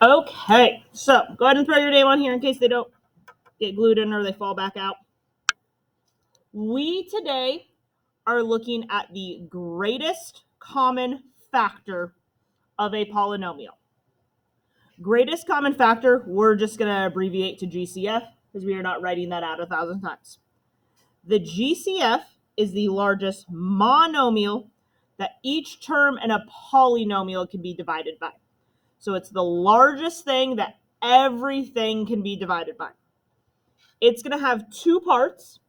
Okay, so go ahead and throw your name on here in case they don't get glued in or they fall back out. We today are looking at the greatest common factor of a polynomial. Greatest common factor, we're just going to abbreviate to GCF because we are not writing that out 1,000 times. The GCF is the largest monomial that each term in a polynomial can be divided by. So it's the largest thing that everything can be divided by. It's going to have two parts.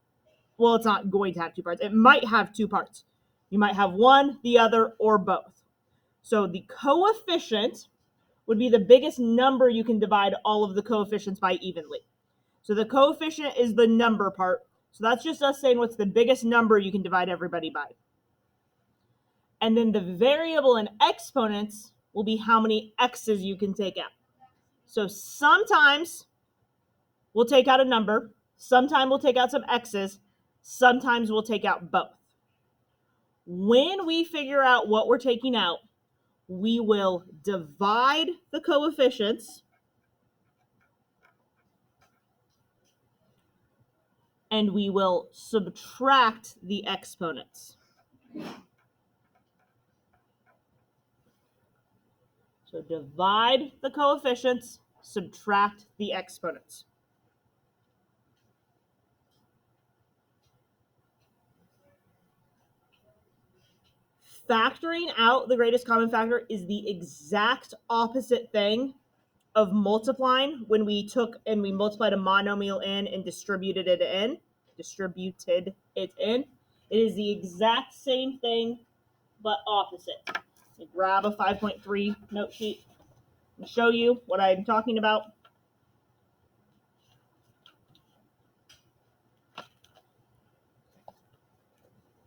Well, it's not going to have two parts. It might have two parts. You might have one, the other, or both. So the coefficient would be the biggest number you can divide all of the coefficients by evenly. So the coefficient is the number part. So that's just us saying what's the biggest number you can divide everybody by. And then the variable in exponents will be how many x's you can take out. So sometimes we'll take out a number, sometimes we'll take out some x's, sometimes we'll take out both. When we figure out what we're taking out, we will divide the coefficients and we will subtract the exponents. So divide the coefficients, subtract the exponents. Factoring out the greatest common factor is the exact opposite thing of multiplying when we took and we multiplied a monomial in and distributed it in. It is the exact same thing, but opposite. Grab a 5.3 note sheet and show you what I'm talking about.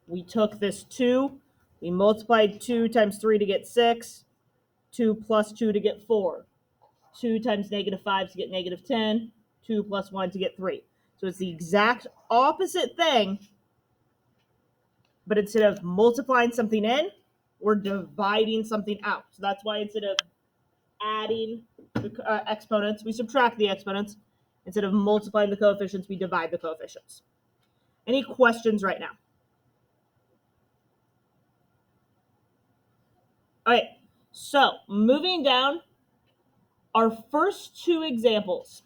We took this 2, we multiplied 2 times 3 to get 6, 2 plus 2 to get 4, 2 times negative 5 to get negative 10, 2 plus 1 to get 3. So it's the exact opposite thing, but instead of multiplying something in, we're dividing something out. So that's why instead of adding the exponents, we subtract the exponents. Instead of multiplying the coefficients, we divide the coefficients. Any questions right now? All right, so moving down, our first two examples,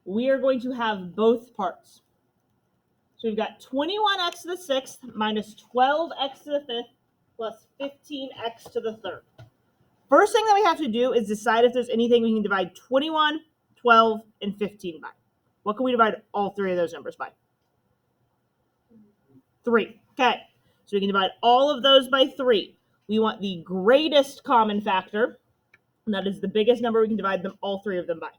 we are going to have both parts. So we've got 21x to the 6th minus 12x to the 5th plus 15x to the 3rd. First thing that we have to do is decide if there's anything we can divide 21, 12, and 15 by. What can we divide all three of those numbers by? 3. Okay, so we can divide all of those by 3. We want the greatest common factor, and that is the biggest number we can divide them all three of them by.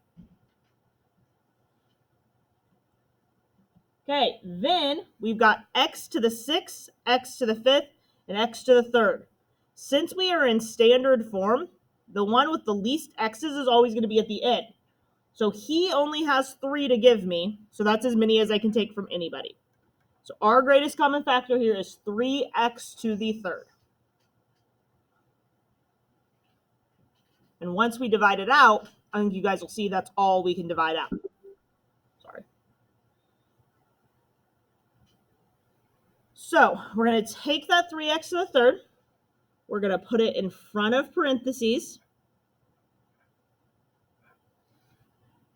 Okay, then we've got x to the 6th, x to the 5th, and x to the 3rd. Since we are in standard form, the one with the least x's is always going to be at the end. So he only has 3 to give me, so that's as many as I can take from anybody. So our greatest common factor here is 3x to the 3rd. And once we divide it out, I think you guys will see that's all we can divide out. Sorry. So we're going to take that 3x to the 3rd. We're going to put it in front of parentheses.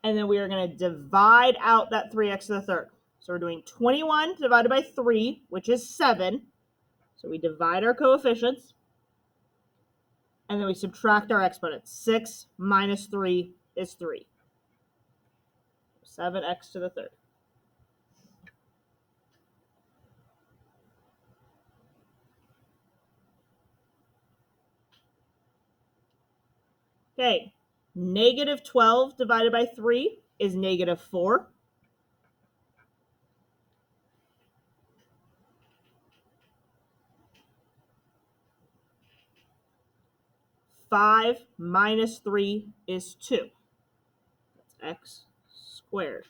And then we are going to divide out that 3x to the 3rd. So we're doing 21 divided by 3, which is 7. So we divide our coefficients. And then we subtract our exponents. 6 minus 3 is 3. 7x to the 3rd. Okay, negative 12 divided by 3 is negative 4. Five minus 3 is 2. That's x squared.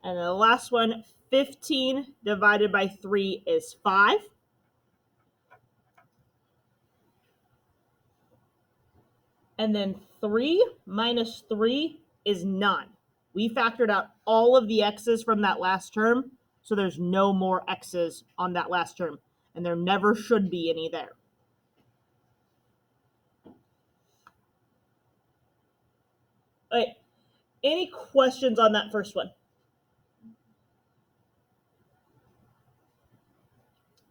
And the last one, 15 divided by 3 is 5. And then 3 minus 3 is none. We factored out all of the x's from that last term, so there's no more x's on that last term, and there never should be any there. All right, any questions on that first one?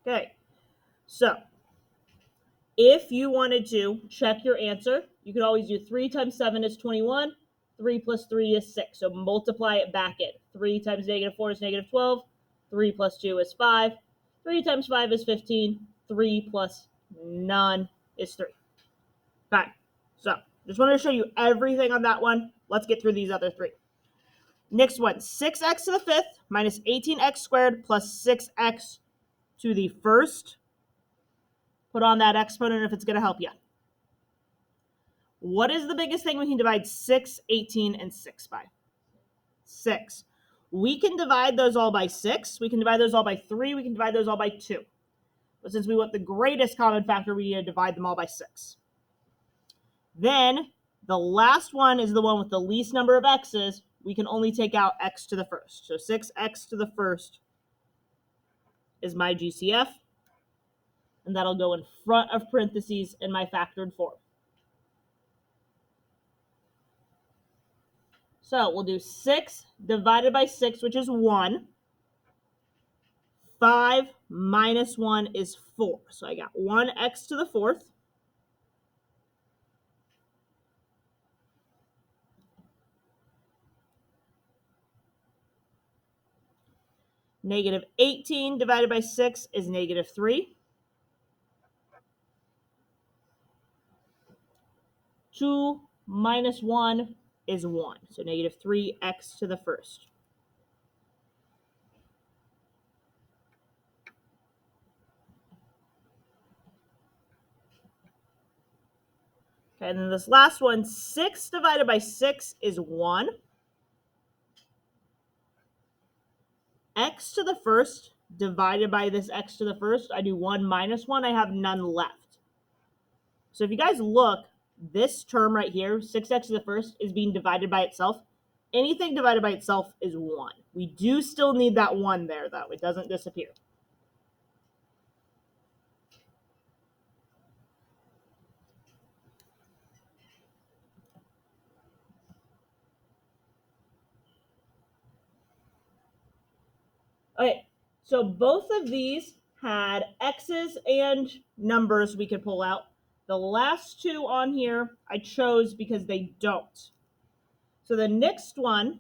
Okay, so if you wanted to check your answer, you could always do 3 times 7 is 21, 3 plus 3 is 6. So multiply it back in. 3 times negative 4 is negative 12, 3 plus 2 is 5, 3 times 5 is 15, 3 plus none is 3. Okay, so just wanted to show you everything on that one. Let's get through these other three. Next one, 6x to the fifth minus 18x squared plus 6x to the first. Put on that exponent if it's going to help you. What is the biggest thing we can divide 6, 18, and 6 by? 6. We can divide those all by 6. We can divide those all by 3. We can divide those all by 2. But since we want the greatest common factor, we need to divide them all by 6. Then the last one is the one with the least number of x's. We can only take out x to the first. So 6x to the first is my GCF. And that'll go in front of parentheses in my factored form. So we'll do 6 divided by 6, which is 1. 5 minus 1 is 4. So I got 1x to the fourth. Negative 18 divided by 6 is negative 3. 2 minus 1 is 1. So negative 3x to the first. Okay, and then this last one, 6 divided by 6 is 1. X to the first divided by this x to the first, I do 1 minus 1, I have none left. So if you guys look, this term right here, 6x to the first, is being divided by itself. Anything divided by itself is 1. We do still need that 1 there, though. It doesn't disappear. Okay, so both of these had x's and numbers we could pull out. The last two on here I chose because they don't. So the next one,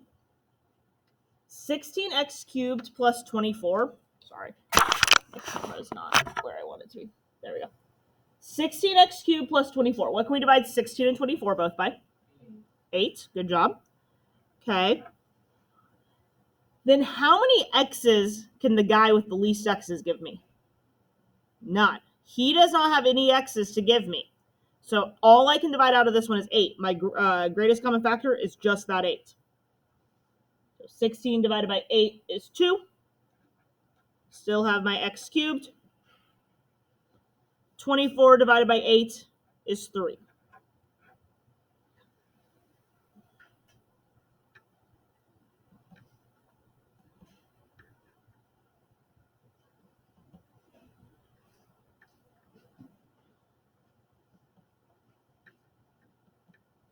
16x cubed plus 24. Sorry, my camera is not where I want it to be. There we go. 16x cubed plus 24. What can we divide 16 and 24 both by? 8. Good job. Okay. Then how many x's can the guy with the least x's give me? None. He does not have any x's to give me. So all I can divide out of this one is 8. My greatest common factor is just that 8. So 16 divided by 8 is 2. Still have my x cubed. 24 divided by 8 is 3.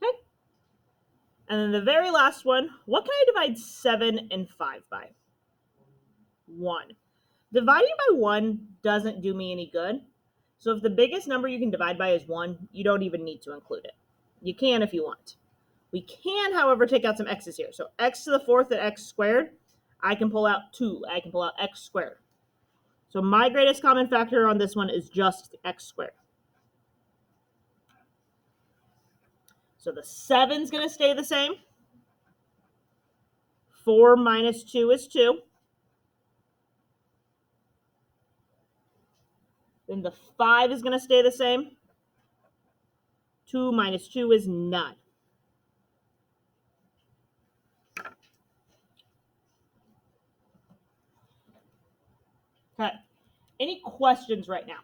Okay. And then the very last one, what can I divide 7 and 5 by? 1. Dividing by 1 doesn't do me any good. So if the biggest number you can divide by is 1, you don't even need to include it. You can if you want. We can, however, take out some x's here. So x to the fourth and x squared, I can pull out 2. I can pull out x squared. So my greatest common factor on this one is just x squared. So the 7's going to stay the same. 4 minus 2 is 2. Then the 5 is going to stay the same. 2 minus 2 is none. Any questions right now?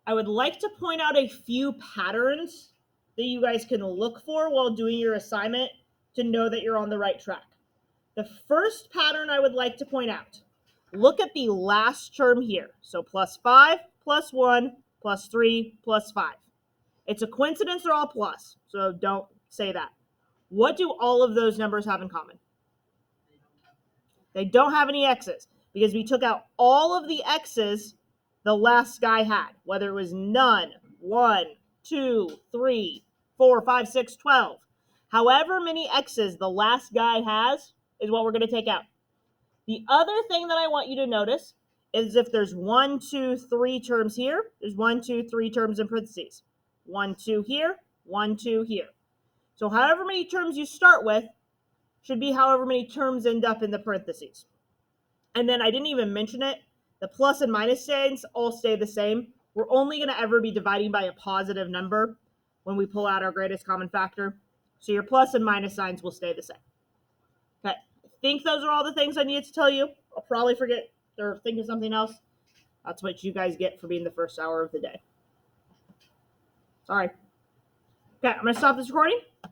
I would like to point out a few patterns that you guys can look for while doing your assignment to know that you're on the right track. The first pattern I would like to point out, look at the last term here. So +5, +1, +3, +5. It's a coincidence they're all plus, so don't say that. What do all of those numbers have in common? They don't have any x's because we took out all of the x's the last guy had, whether it was none, 1, 2, 3, 4, 5, 6, 12. However many x's the last guy has is what we're going to take out. The other thing that I want you to notice is if there's 1, 2, 3 terms here, there's 1, 2, 3 terms in parentheses. 1, 2 here, 1, 2 here. So however many terms you start with should be however many terms end up in the parentheses. And then I didn't even mention it. The plus and minus signs all stay the same. We're only going to ever be dividing by a positive number when we pull out our greatest common factor. So your plus and minus signs will stay the same. Okay, I think those are all the things I needed to tell you. I'll probably forget or think of something else. That's what you guys get for being the first hour of the day. Sorry. Okay, I'm going to stop this recording.